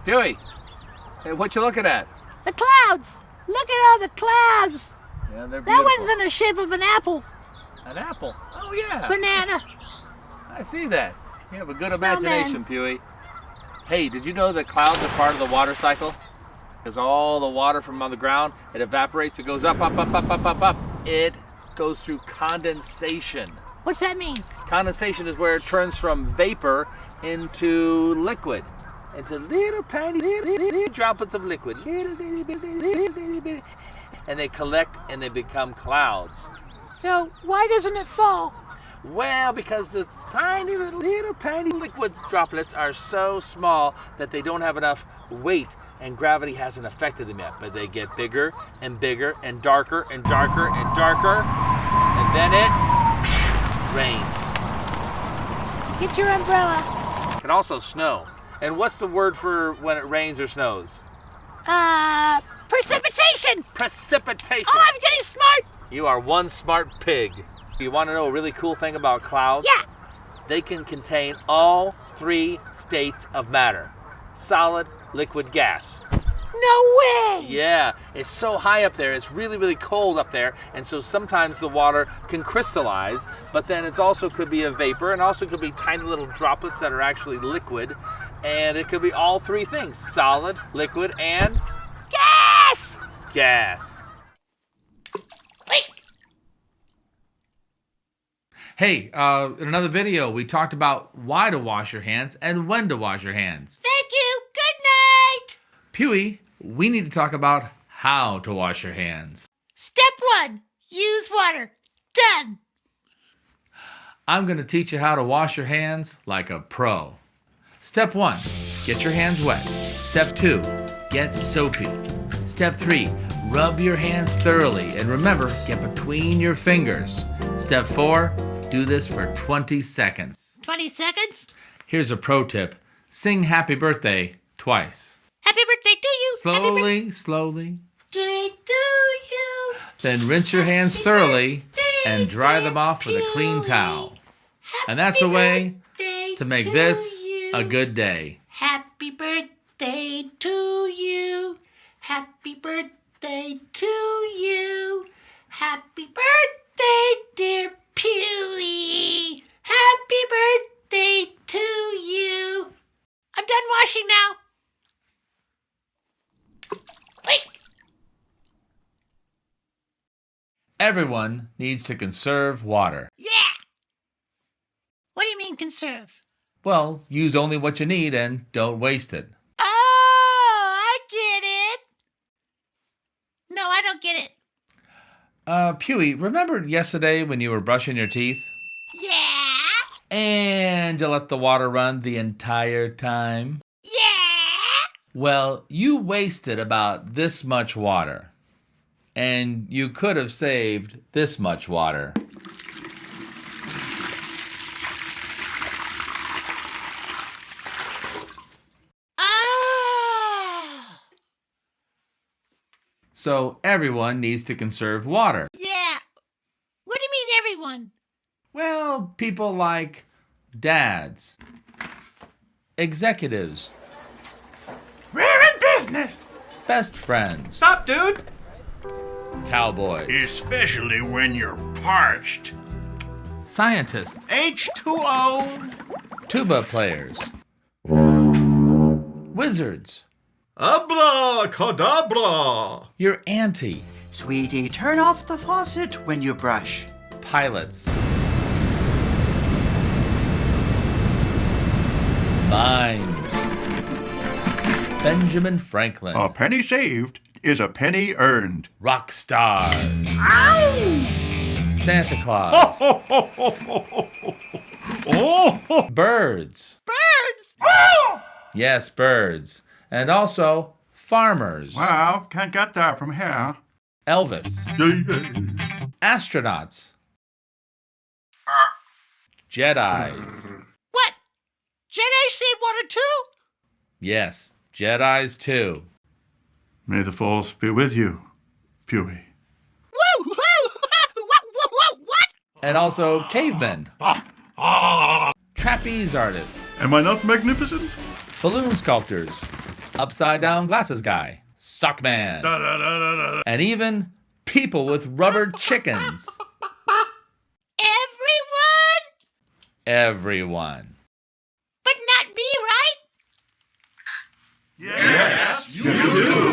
Puey, hey, what you looking at? The clouds. Look at all the clouds. Yeah, they're That beautiful. one's in the shape of an apple. An apple. Oh, yeah. Banana. I see that. You have a good Snowman. imagination, Puey. Hey, did you know that clouds are part of the water cycle? Because all the water from on the ground, it evaporates, it goes up, up, up, up, up, up, up. It goes through condensation. What's that mean? Condensation is where it turns from vapor into liquid, into little tiny little droplets of liquid, little, and they collect and they become clouds. So why doesn't it fall? Well, because the tiny little tiny liquid droplets are so small that they don't have enough weight and gravity hasn't affected them yet. But they get bigger and bigger and darker and darker and darker, and then it rains. Get your umbrella. It can also snow. And what's the word for when it rains or snows? Precipitation. Precipitation. Oh, I'm getting smart. You are one smart pig. You want to know a really cool thing about clouds? Yeah. They can contain all three states of matter: solid, liquid, gas. No way. Yeah, it's so high up there, it's really, really cold up there, and so sometimes the water can crystallize, but then it also could be a vapor, and also could be tiny little droplets that are actually liquid, and it could be all three things: solid, liquid, and Gas. gas. Wait. Hey, in another video, we talked about why to wash your hands and when to wash your hands. Thank you. Good night. Puey, we need to talk about how to wash your hands. Step 1. Use water. Done. I'm going to teach you how to wash your hands like a pro. Step 1, get your hands wet. Step 2, get soapy. Step 3, rub your hands thoroughly, and remember, get between your fingers. Step 4, do this for 20 seconds. 20 seconds. Here's a pro tip. Sing happy birthday twice. Happy birthday to you. Slowly, slowly. Happy birthday to you. Then rinse your hands thoroughly and dry them off with a clean towel. And that's a way to make this a good day. Happy birthday to you. Happy birthday to you. Happy birthday, dear Puey. Happy birthday to you. I'm done washing now. Wait. Everyone needs to conserve water. Yeah. What do you mean conserve? Well, use only what you need and don't waste it. Oh, I get it. No, I don't get it. Puey, remember yesterday when you were brushing your teeth? Yeah. And you let the water run the entire time? Yeah. Well, you wasted about this much water. And you could have saved this much water. Oh. So everyone needs to conserve water. Yeah. What do you mean everyone? Well, people like dads, executives, We're in business. best friends, Sup, dude? cowboys, Especially when you're parched. scientists, H2O. tuba players, wizards, Abracadabra. your auntie, Sweetie, turn off the faucet when you brush. pilots, mimes, Benjamin Franklin, A penny saved is a penny earned. rock stars, Santa Claus, Oh, birds, Birds. yes, birds, and also farmers, wow, can't get that from here. Elvis, astronauts, Jedis, What? Jedi save water too? yes, Jedis too, May the force be with you, Puey. Woo! Woo! What? and also cavemen, trapeze artists, Am I not magnificent? balloon sculptors, upside down glasses guy, sock man, and even people with rubber chickens. Everyone. But not me, right? Yes, you do.